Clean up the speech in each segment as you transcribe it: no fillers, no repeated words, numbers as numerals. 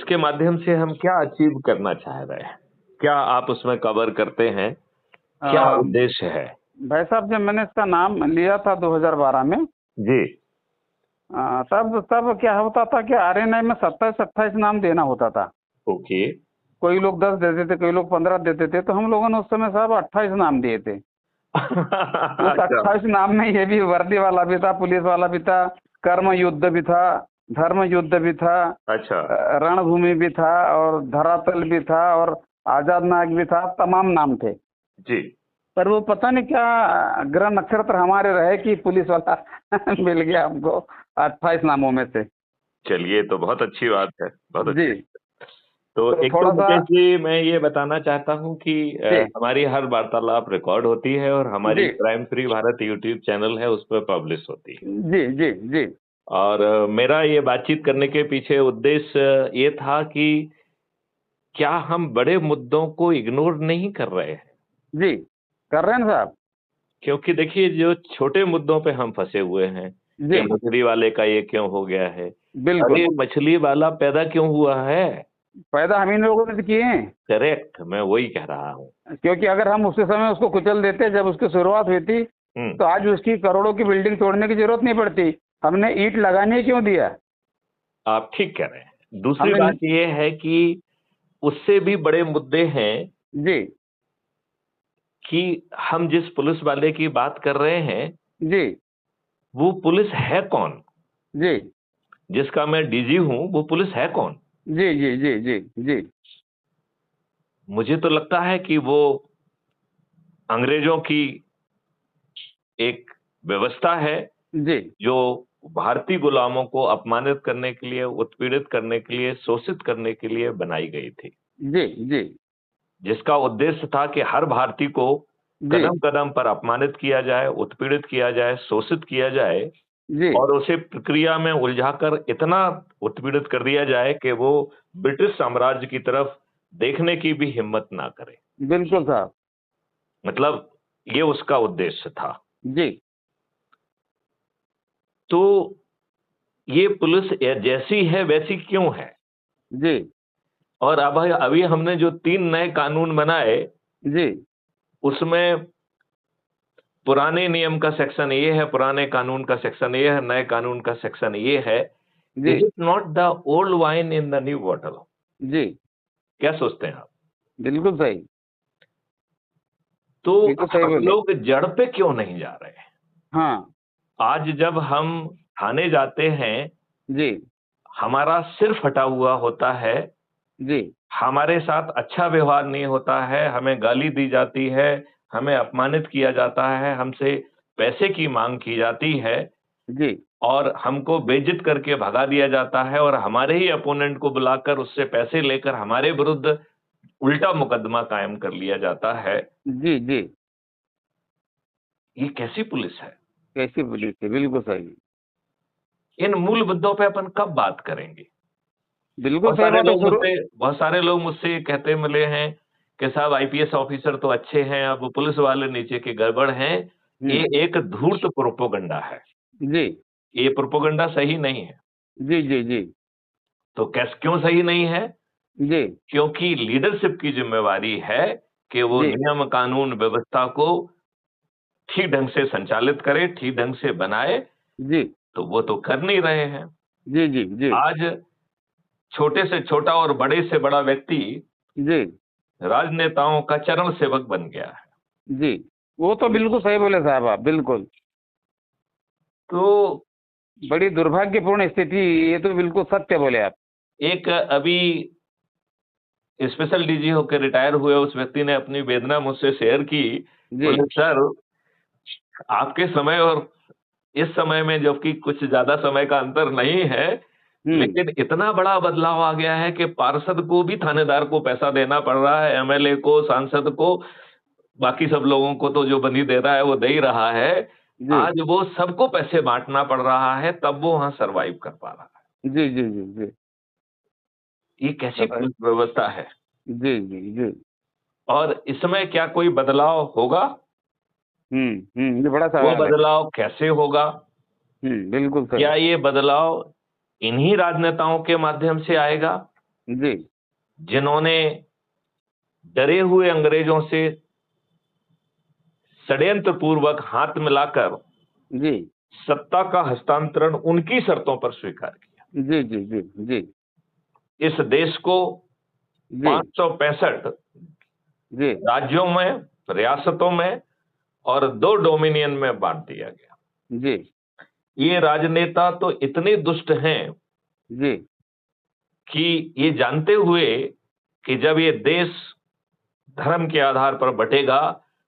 उसके माध्यम से हम क्या अचीव करना चाह रहे हैं? क्या आप उसमें कवर करते हैं? क्या अ, उद्देश्य है? भाई साहब, जब मैंने इसका नाम लिया था 2012 में, जी। तब तब क्या होता था कि आरएनआई में 27-28 नाम देना होता था। ओके। कोई लोग 10 देते थे, कोई लोग 15 देते थे, तो हम लोगों ने उस समय साहब 28 नाम दिए थे। उस अच्छा। 28 नाम में ये भी वर्दी वाला भी था, पुलिस वाला भी था, कर्म युद्ध भी था, धर्म युद्ध भी था, अच्छा। रणभूमि भी था, और धरातल भी था, और आजाद नायक भी था। तमाम नाम थे। जी। पर वो पता नहीं क्या ग्रह नक्षत्र हमारे रहे कि पुलिस वाला मिल गया हमको 28 नामों में से। चलिए, तो बहुत अच्छी बात है, बहुत जी। अच्छी। तो तो एक तो थोड़ा सा। मुकेश जी, मैं ये बताना चाहता हूँ कि जी हमारी हर वार्तालाप रिकॉर्ड होती है और हमारी जी crime free Bharat YouTube channel है, उस पर पब्लिश होती है। जी जी जी और मेरा ये बातचीत करने के पीछे उद्देश्य ये था कि क्या हम बड़े मुद्दों को इग्नोर नहीं कर रहे हैं? जी, कर रहे हैं ना साहब। क्योंकि देखिए, जो छोटे मुद्दों पे हम फंसे हुए हैं कि जी मछली वाले का ये क्यों हो गया है? बिल्कुल। अरे, मछली वाला पैदा क्यों हुआ है? पैदा हम इन लोगों ने तो किए हैं। करेक्ट, मैं वही कह रहा हूँ। क्योंकि अगर हम उसी समय उसको कुचल देते जब उसकी शुरुआत हुई थी, हुँ। तो आज उसकी करोड़ों की बिल्डिंग तोड़ने की जरूरत नहीं पड़ती। हमने ईंट लगाने क्यों दिया? आप ठीक कह रहे हैं। दूसरी हमने। बात ये है कि उससे भी बड़े मुद्दे हैं जी कि हम जिस पुलिस वाले की बात कर रहे हैं, जी वो पुलिस है कौन? जी जिसका मैं डीजी हूँ, वो पुलिस है कौन? जी जी जी जी जी मुझे तो लगता है कि वो अंग्रेजों की एक व्यवस्था है, जी जो भारतीय गुलामों को अपमानित करने के लिए, उत्पीड़ित करने के लिए, शोषित करने के लिए बनाई गई थी। जी जी जिसका उद्देश्य था कि हर भारतीय को जी कदम-कदम पर अपमानित किया जाए, उत्पीड़ित किया जाए, शोषित किया जाए जी और उसे प्रक्रिया में उलझाकर इतना उत्पीड़ित कर दिया जाए कि वो ब्रिटिश साम्राज्य की तरफ देखने की भी हिम्मत ना करे। बिल्कुल साहब। मतलब ये उसका उद्देश्य था। जी तो ये पुलिस जैसी है वैसी क्यों है? जी और अब अभी हमने जो 3 नए कानून बनाए, जी उसमें पुराने नियम का सेक्शन ये है, पुराने कानून का सेक्शन ये है, नए कानून का सेक्शन ये है। जी is it not the old wine in the new bottle? जी क्या सोचते हैं आप? बिल्कुल सही। तो बिल्कुल सही हम बोले। लोग जड़ पे क्यों नहीं जा रहे हैं? हाँ। आज जब हम थाने जाते हैं, जी हमारा सिर फटा हुआ होता है, जी हमारे साथ अच्छा व्यवहार नहीं होता है, हमें गाली दी जाती है, हमें अपमानित किया जाता है, हमसे पैसे की माँग की जाती है जी और हमको बेइज्जत करके भगा दिया जाता है और हमारे ही अपोनेंट को बुलाकर उससे पैसे लेकर हमारे विरुद्ध उल्टा मुकदमा कायम कर लिया जाता है। जी जी। ये कैसी पुलिस है? कैसी पुलिस है? बिल्कुल सही। इन मूल मुद्दों पे अपन कब बात करेंगे? बिल्कुल सही बात है। शुरू। बहुत सारे लोग मुझसे ये कहते मिले हैं कि साहब आईपीएस ऑफिसर तो अच्छे हैं, अब वो पुलिस वाले नीचे के गड़बड़ हैं। ये हम्म। एक धूर्त प्रोपेगेंडा है। जी ये प्रोपेगेंडा सही नहीं है। जी जी जी तो कैस क्यों सही नहीं है? जी क्योंकि लीडरशिप की ज़िम्मेवारी है कि वो जी नियम, कानून, व्यवस्था को ठीक ढंग से संचालित करे, ठीक ढंग से बनाए, जी तो वो तो कर नहीं रहे हैं। जी जी जी आज छोटे से छोटा और बड़े से बड़ा व्यक्ति जी राजनेताओं का चरण सेवक बन गया है। जी। वो तो बिल्कुल सही बोले साहब आप। बिल्कुल। तो बड़ी दुर्भाग्यपूर्ण स्थिति। ये तो बिल्कुल सत्य बोले आप। एक अभी स्पेशल डीजी होकर रिटायर हुए उस व्यक्ति ने अपनी वेदना मुझसे शेयर की। जी। बोले, सर, आपके समय और इस समय में जबकि कुछ ज़्यादा समय का अंतर नहीं है, हम्म। लेकिन इतना बड़ा बदलाव आ गया है कि पार्षद को भी थानेदार को पैसा देना पड़ रहा है, एमएलए को, सांसद को, बाकी सब लोगों को तो जो बनी दे रहा है वो दे ही रहा है। जी आज वो सबको पैसे बाँटना पड़ रहा है, तब वो वहाँ सर्वाइव कर पा रहा है। जी जी जी जी। ये कैसी बताइए। पुलिस व्यवस्था है? जी जी जी। और इसमें क्या कोई बदलाव होगा? ये बड़ा वो सवाल है। बदलाव कैसे होगा? बिल्कुल सही। क्या ये बदलाव इन्हीं राजनेताओं के माध्यम से आएगा? जी जिन्होंने डरे हुए अंग्रेजों से षड्यंत्र पूर्वक हाथ मिलाकर जी सत्ता का हस्तांतरण उनकी शर्तों पर स्वीकार किया। जी जी जी जी इस देश को जी 565 जी राज्यों में, रियासतों में और 2 डोमिनियन में बांट दिया गया। जी ये राजनेता तो इतने दुष्ट हैं जी कि ये जानते हुए कि जब ये देश धर्म के आधार पर बटेगा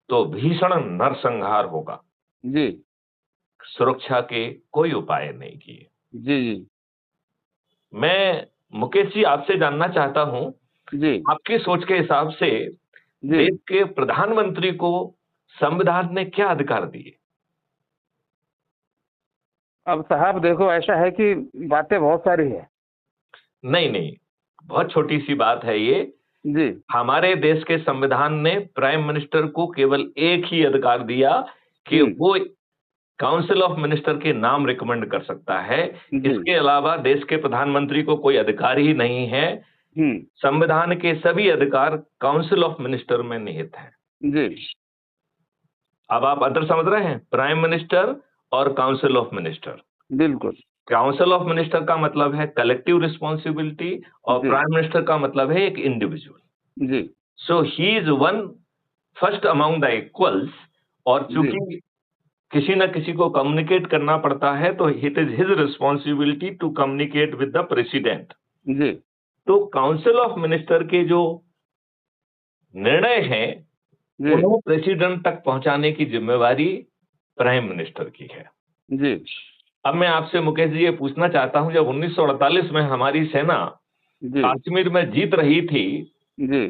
तो भीषण नरसंहार होगा, जी सुरक्षा के कोई उपाय नहीं किए। जी जी मैं मुकेश जी आपसे जानना चाहता हूं, जी आपकी सोच के हिसाब से जी देश के प्रधानमंत्री को संविधान ने क्या अधिकार दिए? अब साहब देखो, ऐसा है कि बातें बहुत सारी है। नहीं नहीं, बहुत छोटी सी बात है ये। जी हमारे देश के संविधान ने प्राइम मिनिस्टर को केवल एक ही अधिकार दिया कि वो काउंसिल ऑफ मिनिस्टर के नाम रिकमेंड कर सकता है। जी इसके अलावा देश के प्रधानमंत्री को कोई अधिकार ही नहीं है। संविधान के सभी अधिकार काउंसिल ऑफ मिनिस्टर में निहित हैं। जी अब आप अंतर समझ रहे हैं, प्राइम मिनिस्टर और काउंसिल ऑफ मिनिस्टर। बिल्कुल। काउंसिल ऑफ मिनिस्टर का मतलब है कलेक्टिव रिस्पॉन्सिबिलिटी और जी प्राइम मिनिस्टर का मतलब है एक इंडिविजुअल। जी so he is one first among the equals, और चूंकि किसी न किसी को कम्युनिकेट करना पड़ता है तो it is his responsibility to communicate with the president. जी तो काउंसिल ऑफ मिनिस्टर के जो निर्णय हैं जी उन्हें प्रेसिडेंट तक पहुंचाने की जिम्मेवारी प्राइम मिनिस्टर की है। जी अब मैं आपसे मुकेश जी ये पूछना चाहता हूं, जब 1948 में हमारी सेना जी कश्मीर में जीत रही थी जी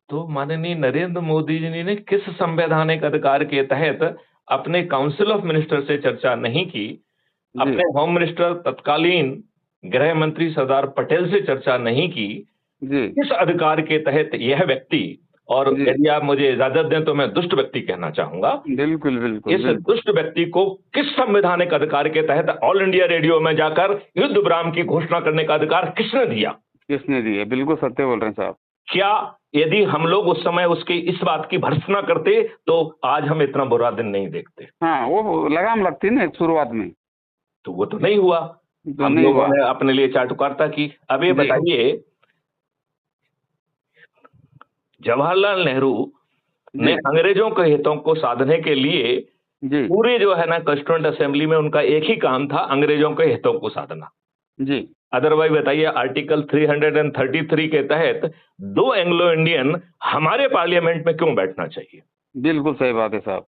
तो माननीय नरेंद्र मोदी जी ने किस संवैधानिक अधिकार के तहत अपने काउंसिल ऑफ मिनिस्टर से चर्चा नहीं की, अपने होम मिनिस्टर तत्कालीन गृह मंत्री सरदार पटेल से चर्चा नहीं की? जी किस अधिकार के तहत यह व्यक्ति, और जी यदि आप मुझे इजाजत दें तो मैं दुष्ट व्यक्ति कहना चाहूंगा, बिल्कुल बिल्कुल इस बिल्कुल दुष्ट व्यक्ति को किस संवैधानिक अधिकार के तहत ऑल इंडिया रेडियो में जाकर युद्ध विराम की घोषणा करने का अधिकार किसने दिया? किसने दी है? बिल्कुल सत्य बोल रहे हैं साहब। क्या यदि हम लोग उस समय उसके इस बात की भर्त्सना करते तो आज हम इतना बुरा दिन नहीं देखते? हाँ, वो लगाम लगती ना शुरुआत में। तो वो तो नहीं हुआ। तो हम नहीं लोगों हुआ। ने अपने लिए चाटुकारिता की। अब ये जी बताइए, जवाहरलाल नेहरू ने जी अंग्रेजों के हितों को साधने के लिए जी पूरे जो है ना कॉन्स्टिट्यूएंट असेंबली में उनका एक ही काम था, अंग्रेजों के हितों को साधना। जी अदरवाइज बताइए, आर्टिकल 333 के तहत 2 एंग्लो इंडियन हमारे पार्लियामेंट में क्यों बैठना चाहिए? बिल्कुल सही बात है साहब।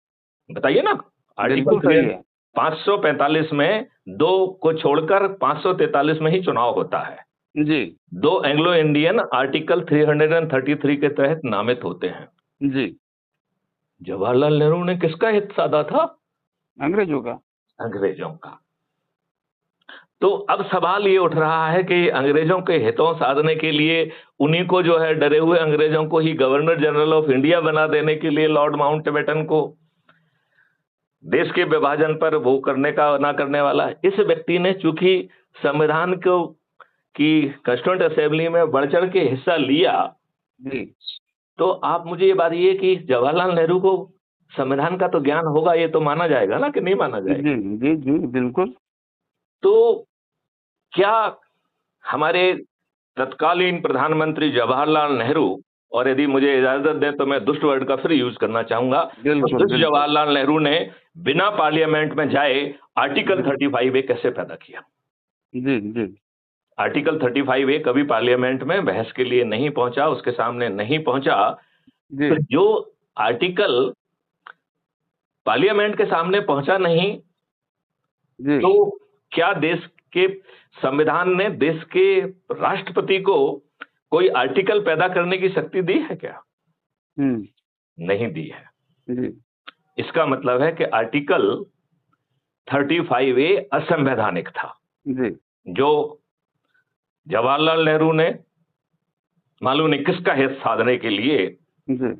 बताइए ना। बिल्कुल आर्टिकल सही है। 545 में 2 को छोड़कर 543 में ही चुनाव होता है। जी 2 एंग्लो इंडियन आर्टिकल 333 के तहत नामित होते हैं। जी जवाहरलाल नेहरू ने किसका हित साधा था? अंग्रेजों का। अंग्रेजों का। तो अब सवाल ये उठ रहा है कि अंग्रेजों के हितों साधने के लिए उन्हीं को जो है डरे हुए अंग्रेजों को ही गवर्नर जनरल ऑफ इंडिया बना देने के लिए लॉर्ड माउंटबेटन को देश के विभाजन पर वो करने का ना करने वाला इस व्यक्ति ने चूंकि संविधान को की कॉन्स्टिट्यूएंट असेंबली में बढ़ चढ़ के हिस्सा लिया, जी तो आप मुझे ये बताइए कि जवाहरलाल नेहरू को संविधान का तो ज्ञान होगा, ये तो माना जाएगा ना कि नहीं माना जाएगा? जी जी जी बिल्कुल। तो क्या हमारे तत्कालीन प्रधानमंत्री जवाहरलाल नेहरू, और यदि मुझे इजाजत दें तो मैं दुष्ट वर्ड का फिर यूज करना चाहूंगा, तो बिल्कुल दुष्ट बिल्कुल। जवाहरलाल नेहरू ने बिना पार्लियामेंट में जाए आर्टिकल 35A कैसे पैदा किया? जी जी आर्टिकल 35A कभी पार्लियामेंट में बहस के लिए नहीं पहुंचा, उसके सामने नहीं पहुंचा। जी तो जो आर्टिकल पार्लियामेंट के सामने पहुंचा नहीं, जी तो क्या देश के संविधान ने देश के राष्ट्रपति को कोई आर्टिकल पैदा करने की शक्ति दी है क्या? नहीं दी है। जी इसका मतलब है कि आर्टिकल 35A असंवैधानिक था, जी जो जवाहरलाल नेहरू ने मालूम नहीं किसका हित साधने के लिए जी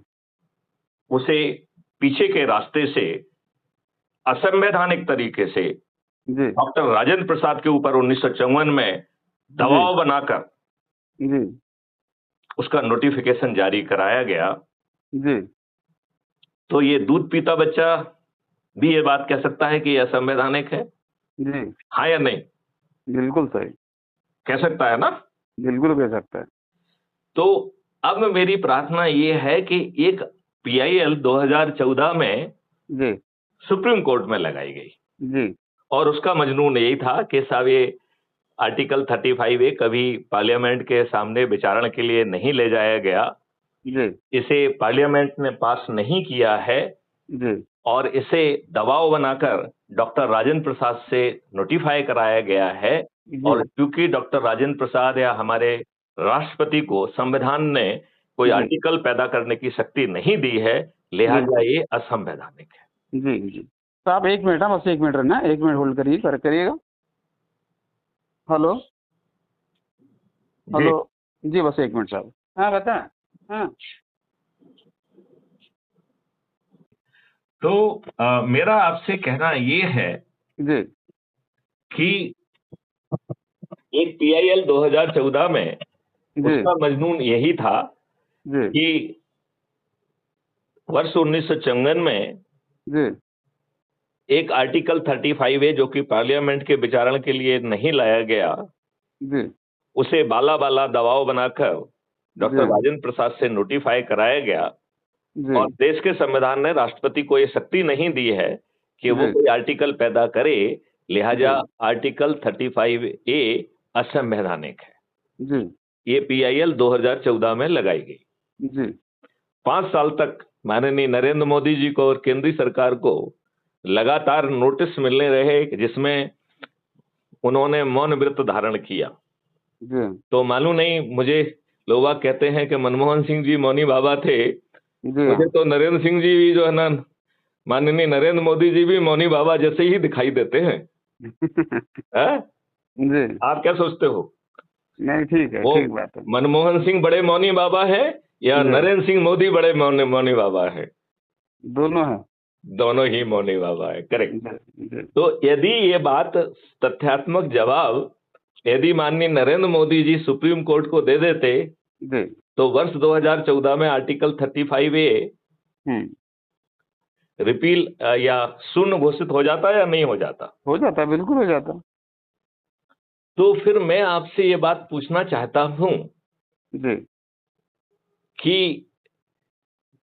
उसे पीछे के रास्ते से असंवैधानिक तरीके से जी डॉक्टर राजेंद्र प्रसाद के ऊपर 1954 में दबाव बनाकर जी उसका नोटिफिकेशन जारी कराया गया, जी तो ये दूध पीता बच्चा भी ये बात कह सकता है कि यह असंवैधानिक है, जी हाँ या नहीं? बिल्कुल सही। कह सकता है ना? बिल्कुल कह सकता है। तो अब मेरी प्रार्थना ये है कि एक पीआईएल 2014 में जी सुप्रीम कोर्ट में लगाई गई, जी और उसका मजनून यही था कि साहब ये आर्टिकल 35A कभी पार्लियामेंट के सामने विचारण के लिए नहीं ले जाया गया, जी इसे पार्लियामेंट ने पास नहीं किया है, जी और इसे दबाव बनाकर डॉक्टर राजेंद्र प्रसाद से नोटिफाई कराया गया है। जी और क्योंकि डॉक्टर राजेंद्र प्रसाद या हमारे राष्ट्रपति को संविधान ने कोई जी आर्टिकल पैदा करने की शक्ति नहीं दी है, लिहाजा बिल्कुल। ये असंवैधानिक है। जी जी तो आप 1 मिनट, हाँ बस 1 मिनट रहना, 1 मिनट होल्ड करिएगा। हेलो जी। हेलो। जी बस 1 मिनट साहब। हाँ बता। हाँ तो मेरा आपसे कहना ये है जी कि एक पीआईएल 2014 में जी उसका मजनून यही था जी कि वर्ष 1954 में जी एक आर्टिकल 35A जो कि पार्लियामेंट के विचारण के लिए नहीं लाया गया, जी उसे बाला बाला दबाव बनाकर डॉक्टर जी राजेंद्र प्रसाद से नोटिफाई कराया गया। जी और देश के संविधान ने राष्ट्रपति को यह शक्ति नहीं दी है कि वो जी कोई आर्टिकल पैदा करे, लिहाजा जी आर्टिकल 35A असंवैधानिक है। जी ये पीआईएल 2014 में लगाई गई। जी 5 साल तक माननीय नरेंद्र मोदी जी को और केंद्रीय सरकार को लगातार नोटिस मिलने रहे, जिसमें उन्होंने मौन व्रत धारण किया। जी तो मालूम नहीं, मुझे लोग कहते हैं कि मनमोहन सिंह जी मौनी बाबा थे, जी मुझे हाँ तो नरेंद्र सिंह जी भी जो है ना, माननीय नरेंद्र मोदी जी भी मौनी बाबा जैसे ही दिखाई देते हैं। हैं? जी आप क्या सोचते हो? नहीं ठीक है, वो ठीक बात है। मनमोहन सिंह बड़े मौनी बाबा है या जी नरेंद्र सिंह मोदी बड़े मौनी मौनी बाबा है? दोनों है। दोनों ही मौनी बाबा है, करेक्ट। जी जी तो यदि ये बात तथ्यात्मक जवाब यदि माननीय नरेंद्र मोदी जी सुप्रीम कोर्ट को दे देते, जी तो वर्ष 2014 में आर्टिकल 35A हम्म रिपील या शून्य घोषित हो जाता या नहीं हो जाता? हो जाता, बिल्कुल हो जाता। तो फिर मैं आपसे ये बात पूछना चाहता हूं जी कि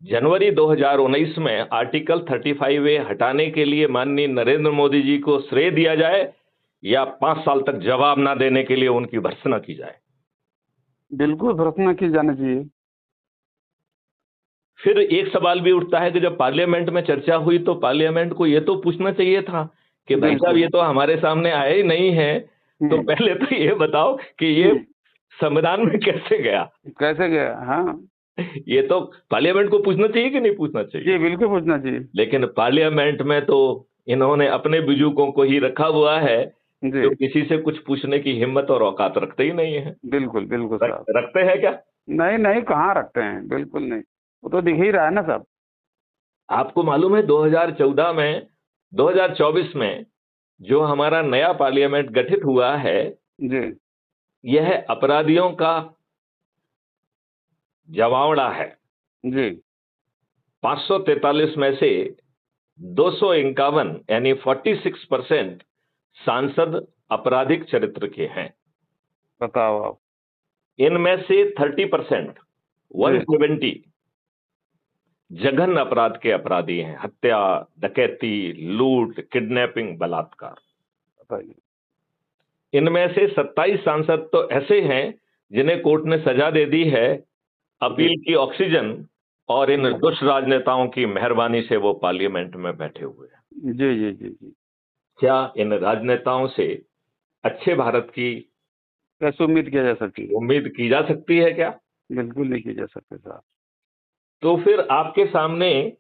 जनवरी 2019 में आर्टिकल 35A हटाने के लिए माननीय नरेंद्र मोदी जी को श्रेय दिया जाए, या 5 साल तक जवाब ना देने के लिए उनकी भर्त्सना की जाए? बिल्कुल भर्त्सना की जानी चाहिए। फिर एक सवाल भी उठता है कि जब पार्लियामेंट में चर्चा हुई तो पार्लियामेंट को यह तो पूछना चाहिए था कि भाई साहब बिल्कुल। ये तो हमारे सामने आया ही नहीं है, तो हम्म पहले तो ये बताओ कि ये हम्म, संविधान में कैसे गया? कैसे गया? हाँ ये तो पार्लियामेंट को पूछना चाहिए कि नहीं पूछना चाहिए? जी बिल्कुल पूछना चाहिए। लेकिन पार्लियामेंट में तो इन्होंने अपने बिजुकों को ही रखा हुआ है, जी जो किसी से कुछ पूछने की हिम्मत और औकात रखते ही नहीं है। बिल्कुल बिल्कुल साहब। रखते हैं क्या? नहीं नहीं, कहाँ रखते हैं, बिल्कुल नहीं। वो तो दिख ही रहा है ना साहब। आपको मालूम है 2014 में 2024 में जो हमारा नया पार्लियामेंट गठित हुआ है, जी यह अपराधियों का जमावड़ा है। जी 543 में से 251 यानी 46% सांसद आपराधिक चरित्र के हैं। बताओ आप। इनमें से 30% जी 170 जघन्य अपराध के अपराधी हैं, हत्या, डकैती, लूट, किडनैपिंग, बलात्कार। बताइए। इनमें से 27 सांसद तो ऐसे हैं जिन्हें कोर्ट ने सजा दे दी है अपील की ऑक्सीजन, और इन दुष्ट राजनेताओं की मेहरबानी से वो पार्लियामेंट में बैठे हुए हैं। जी जी जी जी क्या इन राजनेताओं से अच्छे भारत की कैसे उम्मीद किया जा सकती है? उम्मीद की जा सकती है क्या? बिल्कुल नहीं की जा सकती साहब। तो फिर आपके सामने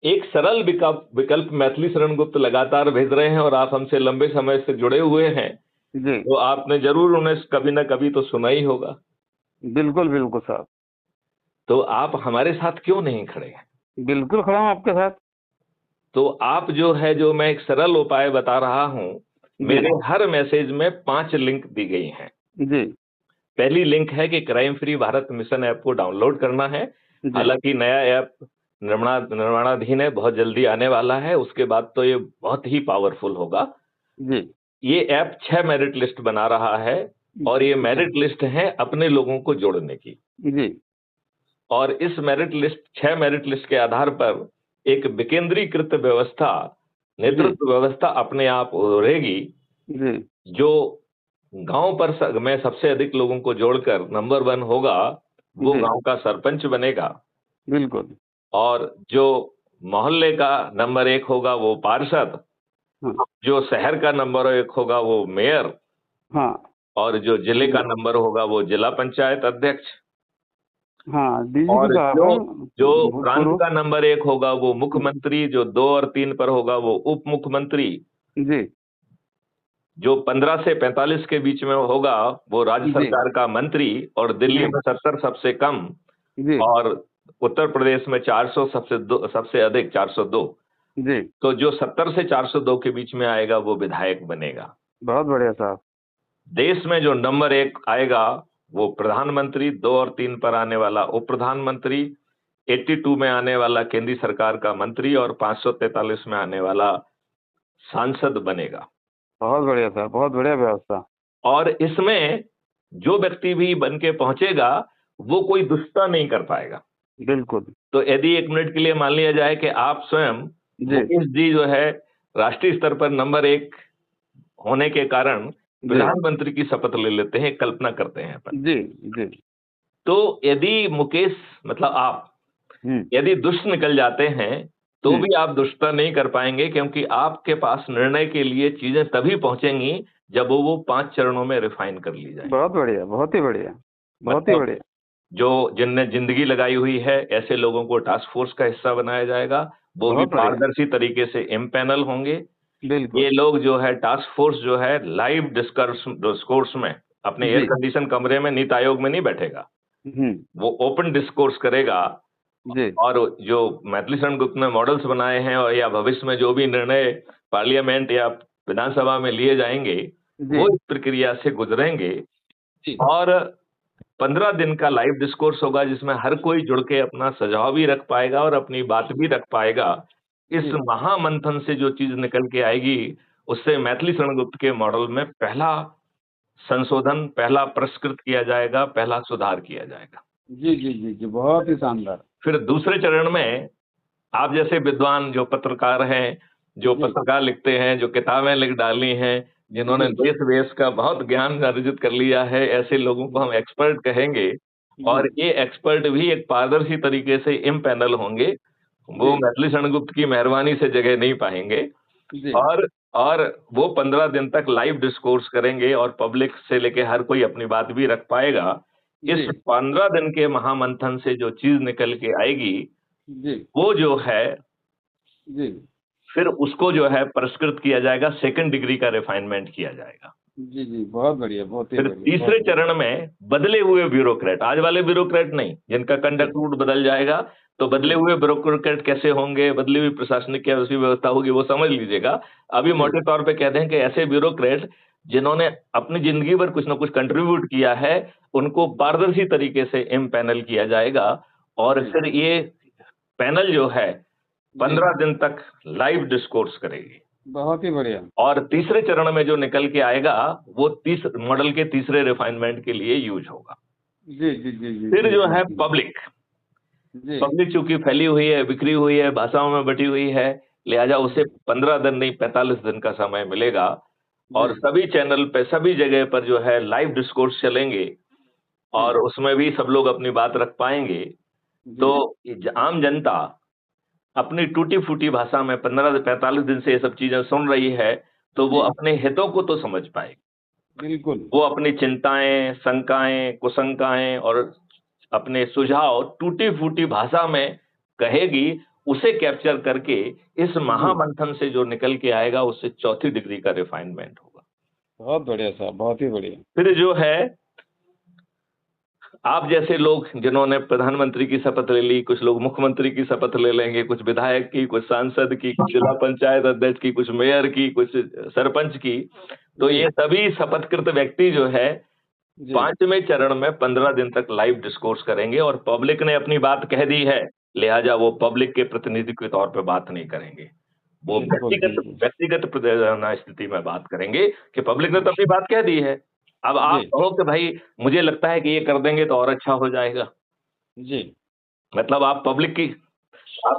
एक सरल विकल्प मैथिली शरण गुप्त लगातार भेज रहे हैं, और आप हमसे लंबे समय से जुड़े हुए हैं, जी तो आपने जरूर उन्हें कभी ना कभी तो सुना ही होगा। बिल्कुल बिल्कुल साहब। तो आप हमारे साथ क्यों नहीं खड़े हैं? बिल्कुल खड़ा हूँ आपके साथ। तो आप जो है, जो मैं एक सरल उपाय बता रहा हूं, जी मेरे हर मैसेज में 5 लिंक दी गई हैं। जी पहली लिंक है कि crime free Bharat mission app को डाउनलोड करना है। जी हालांकि नया ऐप निर्माणाधीन है, बहुत जल्दी आने वाला है। उसके बाद तो ये बहुत ही पावरफुल होगा। जी ये ऐप 6 मेरिट लिस्ट बना रहा है और ये मेरिट लिस्ट है अपने लोगों को जोड़ने की। जी और इस मेरिट लिस्ट 6 मेरिट लिस्ट के आधार पर एक विकेंद्रीकृत व्यवस्था, नेतृत्व व्यवस्था अपने आप उभरेगी, जी जो गांव पर में सबसे अधिक लोगों को जोड़कर नंबर 1 होगा, वो जी गांव का सरपंच बनेगा। बिल्कुल। और जो मोहल्ले का नंबर 1 होगा वो पार्षद, हाँ जो शहर का नंबर 1 होगा वो मेयर, हाँ और जो जिले का नंबर होगा वो जिला पंचायत अध्यक्ष, हाँ डीजीपी और साहब जो प्रांत भूतपूर्व। का नंबर 1 होगा वो मुख्यमंत्री, जो 2 और 3 पर होगा वो उप मुख्यमंत्री, जी जो 15 से 45 के बीच में होगा वो राज्य जी सरकार का मंत्री, और दिल्ली जी में 70 सबसे कम, जी और उत्तर प्रदेश में 400 सबसे अधिक 402। जी तो जो 70 से 402 के बीच में आएगा वो विधायक बनेगा। बहुत बढ़िया साहब। देश में जो नंबर 1 आएगा वो प्रधानमंत्री, 2 और 3 पर आने वाला उप प्रधानमंत्री, 82 में आने वाला केंद्रीय सरकार का मंत्री, और 543 में आने वाला सांसद बनेगा। बहुत बढ़िया साहब, बहुत बढ़िया व्यवस्था। और इसमें जो व्यक्ति भी बन के पहुंचेगा वो कोई दुष्टता नहीं कर पाएगा। बिल्कुल। तो यदि 1 मिनट के लिए मान लिया जाए कि आप स्वयं जी मुकेश जी जो है राष्ट्रीय स्तर पर नंबर 1 होने के कारण जी प्रधानमंत्री की शपथ ले लेते हैं, कल्पना करते हैं अपन। जी जी तो यदि मुकेश मतलब आप यदि दुष्ट निकल जाते हैं तो भी आप दुष्टता नहीं कर पाएंगे, क्योंकि आपके पास निर्णय के लिए चीजें तभी पहुंचेंगी जब वो 5 चरणों में रिफाइन कर ली जाए। बहुत बढ़िया, बहुत ही बढ़िया, बहुत ही मतलब बढ़िया। जो जिनने जिंदगी लगाई हुई है ऐसे लोगों को टास्क फोर्स का हिस्सा बनाया जाएगा, वो भी बहुत बढ़िया। पारदर्शी तरीके से इम्पैनल होंगे। बिल्कुल। ये लोग जो है टास्क फोर्स जो है लाइव डिस्कोर्स में अपने एयर जी कंडीशन कमरे में नीति आयोग में नहीं बैठेगा, हम्म वो ओपन डिस्कोर्स करेगा। जी और जो मैथिली शरण गुप्त ने मॉडल्स बनाए हैं और या भविष्य में जो भी निर्णय पार्लियामेंट या विधानसभा में लिए जाएंगे जी वो इस प्रक्रिया से गुजरेंगे। जी और 15 दिन का लाइव डिस्कोर्स होगा जिसमें हर कोई जुड़ के अपना सुझाव भी रख पाएगा और अपनी बात भी रख पाएगा। इस जी महामंथन से जो चीज निकल के आएगी उससे मैथिली शरण गुप्त के मॉडल में पहला संशोधन, पहला परिष्कृत किया जाएगा, पहला सुधार किया जाएगा। जी जी जी जी बहुत ही शानदार। फिर दूसरे चरण में आप जैसे विद्वान जो पत्रकार हैं, जो जी पत्रकार लिखते हैं, जो किताबें लिख डाली हैं, जिन्होंने जी देश वेश का बहुत ज्ञान अर्जित कर लिया है, ऐसे लोगों को हम एक्सपर्ट कहेंगे। जी और ये एक्सपर्ट भी एक पारदर्शी तरीके से इम्पैनल होंगे। वो जी मैथिली शरण गुप्त की मेहरबानी से जगह नहीं पाएंगे। जी और वो 15 दिन तक लाइव डिस्कोर्स करेंगे और पब्लिक से लेके हर कोई अपनी बात भी रख पाएगा। इस जी 15 दिन के महामंथन से जो चीज निकल के आएगी जी वो जो है जी फिर उसको जो है परिष्कृत किया जाएगा, सेकंड डिग्री का रिफाइनमेंट किया जाएगा। जी जी बहुत बढ़िया, बहुत ही फिर बढ़िया, तीसरे बहुत बढ़िया। चरण में बदले हुए ब्यूरोक्रेट, आज वाले ब्यूरोक्रेट नहीं, जिनका कंडक्ट रूट बदल जाएगा, तो बदले जी हुए ब्यूरोक्रेट कैसे होंगे, बदली हुई प्रशासनिक क्या उसकी व्यवस्था होगी, वो समझ लीजिएगा। अभी जी मोटे तौर पे कहते हैं कि ऐसे ब्यूरोक्रेट जिन्होंने अपनी जिंदगी भर कुछ ना कुछ कंट्रीब्यूट किया है, उनको पारदर्शी तरीके से इम्पैनल किया जाएगा। और जी फिर ये पैनल जो है जी 15 दिन तक लाइव डिस्कोर्स करेगी। बहुत ही बढ़िया। और तीसरे चरण में जो निकल के आएगा वो मॉडल के तीसरे रिफाइनमेंट के लिए यूज होगा। जी जी जी जी फिर जी जो जी है जी पब्लिक, जी पब्लिक चूंकि फैली हुई है, बिखरी हुई है, भाषाओं में बटी हुई है, लिहाजा उसे 15 दिन नहीं 45 दिन का समय मिलेगा। जी और सभी चैनल पे सभी जगह पर जो है लाइव डिस्कोर्स चलेंगे जी और उसमें भी सब लोग अपनी बात रख पाएंगे। जी तो आम जनता अपनी टूटी फूटी भाषा में 15 से 45 दिन से ये सब चीजें सुन रही है, तो वो जी अपने हितों को तो समझ पाएगी। बिल्कुल। वो अपनी चिंताएं, शंकाएं, कुशंकाएं और अपने सुझाव टूटी फूटी भाषा में कहेगी। उसे कैप्चर करके इस जी महामंथन से जो निकल के आएगा उससे चौथी डिग्री का रिफाइनमेंट होगा। बहुत बढ़िया साहब, बहुत ही बढ़िया। फिर जो है आप जैसे लोग जिन्होंने प्रधानमंत्री की शपथ ले ली, कुछ लोग मुख्यमंत्री की शपथ ले लेंगे, कुछ विधायक की, कुछ सांसद की, कुछ जिला पंचायत अध्यक्ष की, कुछ मेयर की, कुछ सरपंच की। तो जी ये सभी शपथकृत व्यक्ति जो है जी। 5वें चरण में 15 दिन तक लाइव डिस्कोर्स करेंगे और पब्लिक ने अपनी बात कह दी है, लिहाजा वो पब्लिक के प्रतिनिधि के तौर पे बात नहीं करेंगे। वो बिल्कुल, बिल्कुल। स्थिति में बात करेंगे कि पब्लिक ने तो अपनी बात कह दी है। अब आप जी, कहो कि भाई मुझे लगता है कि ये कर देंगे तो और अच्छा हो जाएगा। जी। मतलब आप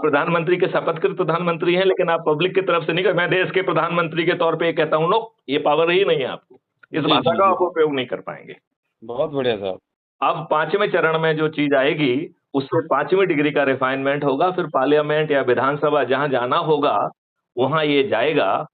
प्रधानमंत्री के शपथकृत प्रधानमंत्री हैं, लेकिन आप पब्लिक की तरफ से नहीं, मैं देश के प्रधानमंत्री के तौर पे ये कहता हूँ, नो, ये पावर ही नहीं है आपको। इस जी, भाषा जी, का जी। आप उपयोग नहीं कर पाएँगे। बहुत बढ़िया साहब। अब 5वें चरण में जो चीज़ आएगी, उससे 5वीं डिग्री का रिफाइनमेंट होगा, फिर पार्लियामेंट या विधानसभा जहाँ जाना होगा, वहाँ ये जाएगा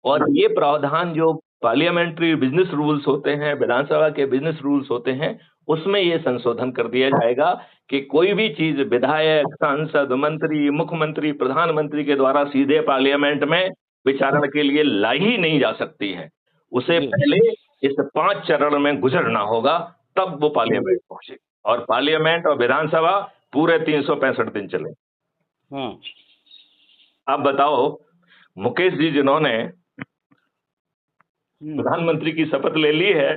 और ये प्रावधान जो पार्लियामेंट्री बिज़नेस रूल्स होते हैं, विधानसभा के बिज़नेस रूल्स होते हैं, उसमें ये संशोधन कर दिया जाएगा कि कोई भी चीज़ विधायक, सांसद, मंत्री, मुख्यमंत्री, प्रधानमंत्री के द्वारा सीधे पार्लियामेंट में विचारण के लिए लाई ही नहीं जा सकती है। उसे जी। पहले इस 5 चरण में गुज़रना होगा, तब वो हुँ। पार्लियामेंट पहुँचेगी और पार्लियामेंट और विधानसभा पूरे 365 दिन चले। हाँ। अब बताओ, मुकेश जी जिन्होंने हुँ। प्रधानमंत्री की शपथ ले ली है,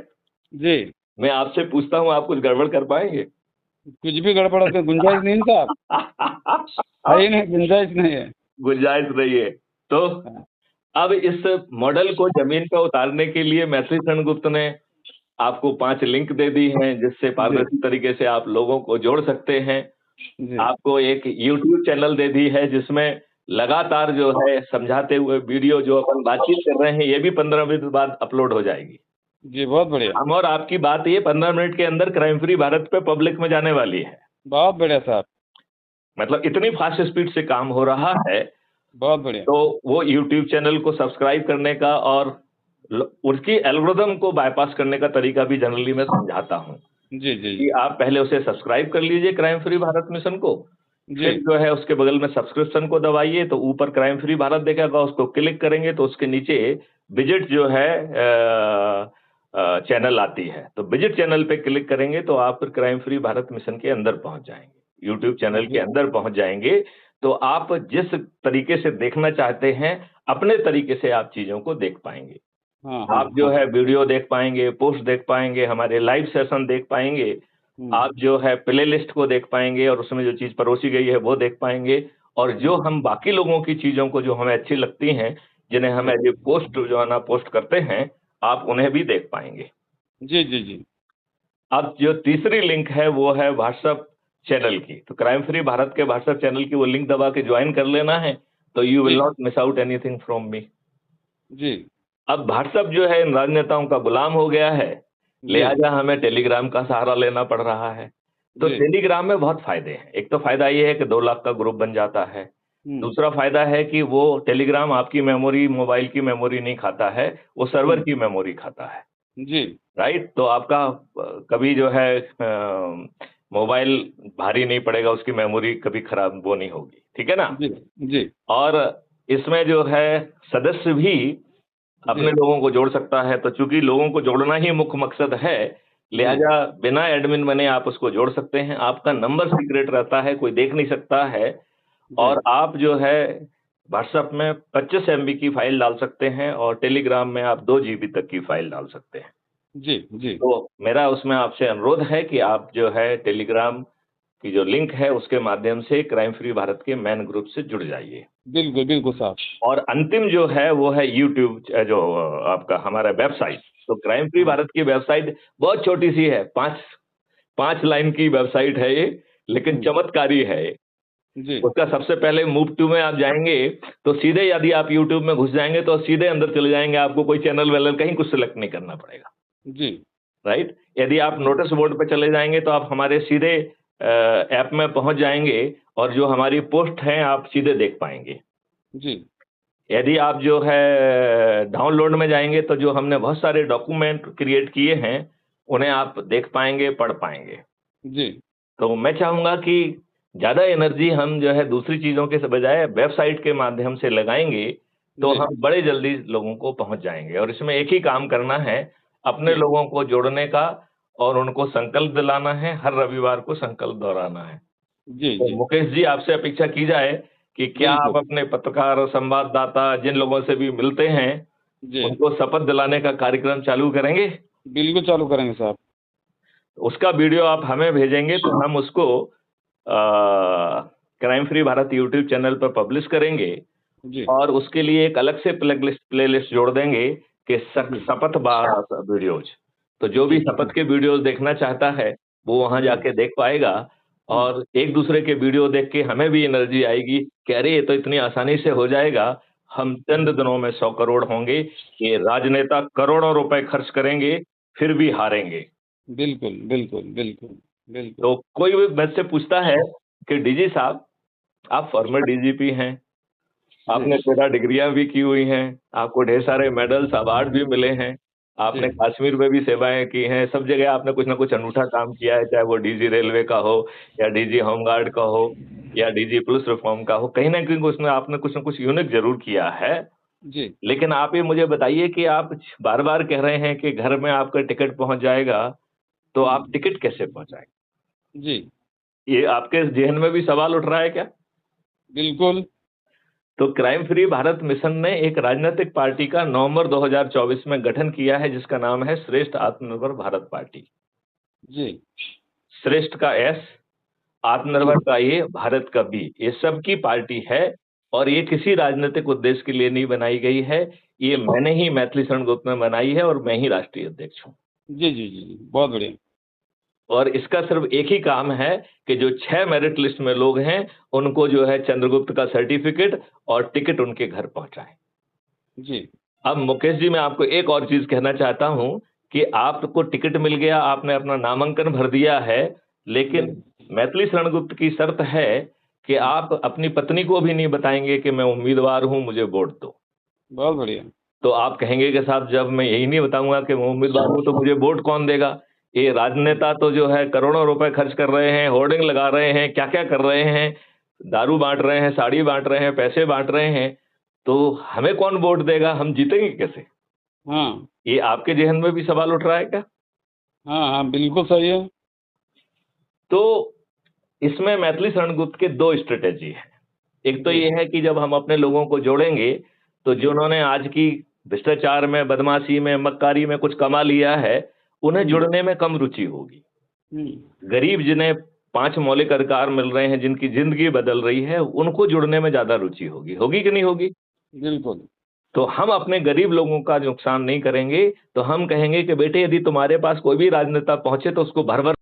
जी। मैं आपसे पूछता हूँ, आप कुछ गड़बड़ कर पाएँगे? कुछ भी गड़बड़ हो तो गुंजाइश नहीं है साहब, है ही नहीं, गुंजाइश नहीं है। गुंजाइश नहीं है। तो हाँ। अब इस मॉडल को ज़मीन पे उतारने के लिए मैथिली सेनगुप्त ने आपको 5 लिंक दे दी हैं, जिससे जी, पारदर्शी तरीके से आप लोगों को जोड़ सकते हैं। जी। आपको एक यूट्यूब चैनल दे दी है, जिसमें लगातार जो है समझाते हुए वीडियो जो अपन बातचीत कर रहे हैं, ये भी 15 मिनट बाद अपलोड हो जाएगी। जी, बहुत बढ़िया। हम और आपकी बात ये 15 मिनट के अंदर क्राइम फ्री भारत पे पब्लिक में जाने वाली है। बहुत बढ़िया साहब, मतलब इतनी फास्ट स्पीड से काम हो रहा है, बहुत बढ़िया। तो वो यूट्यूब चैनल को सब्सक्राइब करने का और उसकी एल्गोरिदम को बायपास करने का तरीका भी जनरली मैं समझाता हूँ जी, जी, कि जी। आप पहले उसे सब्सक्राइब कर लीजिए क्राइम फ्री भारत मिशन को, जी, फिर जो है उसके बगल में सब्सक्रिप्शन को दबाइए तो ऊपर क्राइम फ्री भारत दिखेगा, उसको क्लिक करेंगे तो उसके नीचे विजिट जो है चैनल आती है, तो विजिट चैनल पे क्लिक करेंगे तो आप फिर क्राइम फ्री भारत मिशन के अंदर पहुंच जाएंगे, यूट्यूब चैनल के जी। अंदर पहुंच जाएंगे। तो आप जिस तरीके से देखना चाहते हैं, अपने तरीके से आप चीजों को देख पाएंगे। हाँ, हाँ, आप जो हाँ। है वीडियो देख पाएंगे, पोस्ट देख पाएंगे, हमारे लाइव सेशन देख पाएंगे, हुँ। आप जो है प्ले लिस्ट को देख पाएंगे और उसमें जो चीज़ परोसी गई है वो देख पाएंगे और जो हम बाकी लोगों की चीज़ों को जो हमें अच्छी लगती हैं, जिन्हें हम जी। एज़ ए पोस्ट जो है ना पोस्ट करते हैं, आप उन्हें भी देख पाएँगे। जी, जी, जी। अब जो तीसरी लिंक है वो है व्हाट्सएप चैनल की, तो क्राइम फ्री भारत के व्हाट्सएप चैनल की वो लिंक दबा के जॉइन कर लेना है, तो यू विल जी, not miss out anything from me. जी, अब व्हाट्सएप जो है इन राजनेताओं का गुलाम हो गया है, जी, लिहाजा हमें टेलीग्राम का सहारा लेना पड़ रहा है। तो जी। टेलीग्राम में बहुत फ़ायदे हैं। एक तो फ़ायदा ये है कि 2 लाख का ग्रुप बन जाता है। हुँ। दूसरा फ़ायदा है कि वो टेलीग्राम आपकी मेमोरी, मोबाइल की मेमोरी नहीं खाता है, वो सर्वर हुँ। की मेमोरी खाता है, जी, राइट? तो आपका कभी जो है मोबाइल भारी नहीं पड़ेगा, उसकी मेमोरी कभी खराब वो नहीं होगी, ठीक है ना? जी, जी, और इसमें जो है सदस्य भी जी, अपने लोगों को जोड़ सकता है, तो चूँकि लोगों को जोड़ना ही मुख्य मकसद है, जी, लिहाजा बिना एडमिन बने आप उसको जोड़ सकते हैं। आपका नंबर सीक्रेट रहता है, कोई देख नहीं सकता है जी, और आप जो है व्हाट्सएप में 25 एमबी की फ़ाइल डाल सकते हैं और टेलीग्राम में आप 2 जीबी तक की फ़ाइल डाल सकते हैं। जी, जी। तो मेरा उसमें आपसे अनुरोध है कि आप जो है टेलीग्राम की जो लिंक है, उसके माध्यम से क्राइम फ्री भारत के मेन ग्रुप से जुड़ जाइए। बिल्कुल, बिल्कुल साहब। और अंतिम जो है वो है यूट्यूब जो आपका हमारा वेबसाइट। तो क्राइम फ्री हाँ। भारत की वेबसाइट बहुत छोटी-सी है, 5 लाइन की वेबसाइट है ये, लेकिन हुँ। चमत्कारी है ये। जी, उसका सबसे पहले मूव टू में आप जाएँगे, तो सीधे यदि आप यूट्यूब में घुस जाएँगे तो सीधे अंदर चले जाएँगे, आपको कोई चैनल-वैनल कहीं कुछ सेलेक्ट नहीं करना पड़ेगा, जी, राइट? यदि आप जी, नोटिस बोर्ड पे चले जाएँगे तो आप हमारे सीधे ऐप में पहुँच जाएँगे और जो हमारी पोस्ट हैं, आप सीधे देख पाएँगे। जी, यदि आप जो है डाउनलोड में जाएँगे तो जो हमने बहुत सारे डॉक्यूमेंट क्रिएट किए हैं, उन्हें आप देख पाएँगे, पढ़ पाएँगे। जी, तो मैं चाहूँगा कि ज़्यादा एनर्जी हम जो है दूसरी चीज़ों के बजाय वेबसाइट के माध्यम से लगाएँगे, तो जी, हम बड़े जल्दी लोगों को पहुँच जाएँगे और इसमें एक ही काम करना है, अपने जी, लोगों को जोड़ने का और उनको संकल्प दिलाना है, हर रविवार को संकल्प दोहराना है। जी, तो जी, मुकेश जी आपसे अपेक्षा की जाए कि क्या आप बिल्कुल। अपने पत्रकार और संवाददाता जिन लोगों से भी मिलते हैं, जी, उनको शपथ दिलाने का कार्यक्रम चालू करेंगे? बिल्कुल चालू करेंगे साहब। उसका वीडियो आप हमें भेजेंगे तो हम उसको crime free Bharat YouTube channel पर पब्लिश करेंगे जी और उसके लिए एक अलग से प्लेलिस्ट जोड़ देंगे कि शपथ वीडियोज। तो जो भी शपथ के वीडियोज देखना चाहता है वो वहां जाके देख पाएगा और एक दूसरे के वीडियो देख के हमें भी एनर्जी आएगी कि अरे ये तो इतनी आसानी से हो जाएगा, हम चंद दिनों में 100 करोड़ होंगे। ये राजनेता करोड़ों रुपए खर्च करेंगे फिर भी हारेंगे। बिल्कुल बिल्कुल बिल्कुल बिल्कुल। तो कोई भी मुझसे पूछता है कि डीजी साहब आप फॉर्मर डीजीपी हैं, आपने 13 डिग्रियां भी की हुई हैं, आपको ढेर सारे मेडल्स अवार्ड भी मिले हैं, आपने कश्मीर में भी सेवाएं की हैं, सब जगह आपने कुछ ना कुछ अनूठा काम किया है, चाहे वो डीजी रेलवे का हो या डीजी होमगार्ड का हो या डीजी पुलिस रिफॉर्म का हो, कहीं ना कहीं उसमें आपने कुछ ना कुछ यूनिक जरूर किया है। जी लेकिन आप ये मुझे बताइए कि आप बार बार कह रहे हैं कि घर में आपका टिकट पहुंच जाएगा, तो आप टिकट कैसे पहुंचाएंगे? जी ये आपके जहन में भी सवाल उठ रहा है क्या? बिल्कुल। तो क्राइम फ्री भारत मिशन ने एक राजनीतिक पार्टी का नवंबर 2024 में गठन किया है जिसका नाम है श्रेष्ठ आत्मनिर्भर भारत पार्टी। जी श्रेष्ठ का एस, आत्मनिर्भर का ए, भारत का बी, ये सबकी पार्टी है और ये किसी राजनीतिक उद्देश्य के लिए नहीं बनाई गई है। ये मैंने ही मैथिली शरण गुप्त में बनाई है और मैं ही राष्ट्रीय अध्यक्ष हूँ। जी जी जी जी, बहुत बढ़िया। और इसका सिर्फ एक ही काम है कि जो 6 मेरिट लिस्ट में लोग हैं उनको जो है चंद्रगुप्त का सर्टिफिकेट और टिकट उनके घर पहुंचाएं। जी अब मुकेश जी मैं आपको एक और चीज कहना चाहता हूं कि आपको टिकट मिल गया, आपने अपना नामांकन भर दिया है, लेकिन मैथिली शरण गुप्त की शर्त है कि आप अपनी पत्नी को भी नहीं बताएंगे कि मैं उम्मीदवार हूं, मुझे वोट दो। बहुत बढ़िया। तो आप कहेंगे कि साहब जब मैं यही नहीं बताऊंगा कि मैं उम्मीदवार हूं तो मुझे वोट कौन देगा? ये राजनेता तो जो है करोड़ों रुपए खर्च कर रहे हैं, होर्डिंग लगा रहे हैं, क्या क्या कर रहे हैं, दारू बांट रहे हैं, साड़ी बांट रहे हैं, पैसे बांट रहे हैं, तो हमें कौन वोट देगा, हम जीतेंगे कैसे? हाँ ये आपके जहन में भी सवाल उठ रहा है क्या? हाँ हाँ बिल्कुल सही है। तो इसमें मैथिली शरण गुप्त के 2 स्ट्रेटेजी है। एक तो जी ये है कि जब हम अपने लोगों को जोड़ेंगे तो जिन्होंने आज की भ्रष्टाचार में, बदमाशी में, मक्कारी में कुछ कमा लिया है, उन्हें जुड़ने में कम रुचि होगी। गरीब जिन्हें 5 मौलिक अधिकार मिल रहे हैं, जिनकी जिंदगी बदल रही है, उनको जुड़ने में ज्यादा रुचि होगी। होगी कि नहीं होगी? बिल्कुल। तो हम अपने गरीब लोगों का नुकसान नहीं करेंगे। तो हम कहेंगे कि बेटे यदि तुम्हारे पास कोई भी राजनेता पहुंचे तो उसको भर भर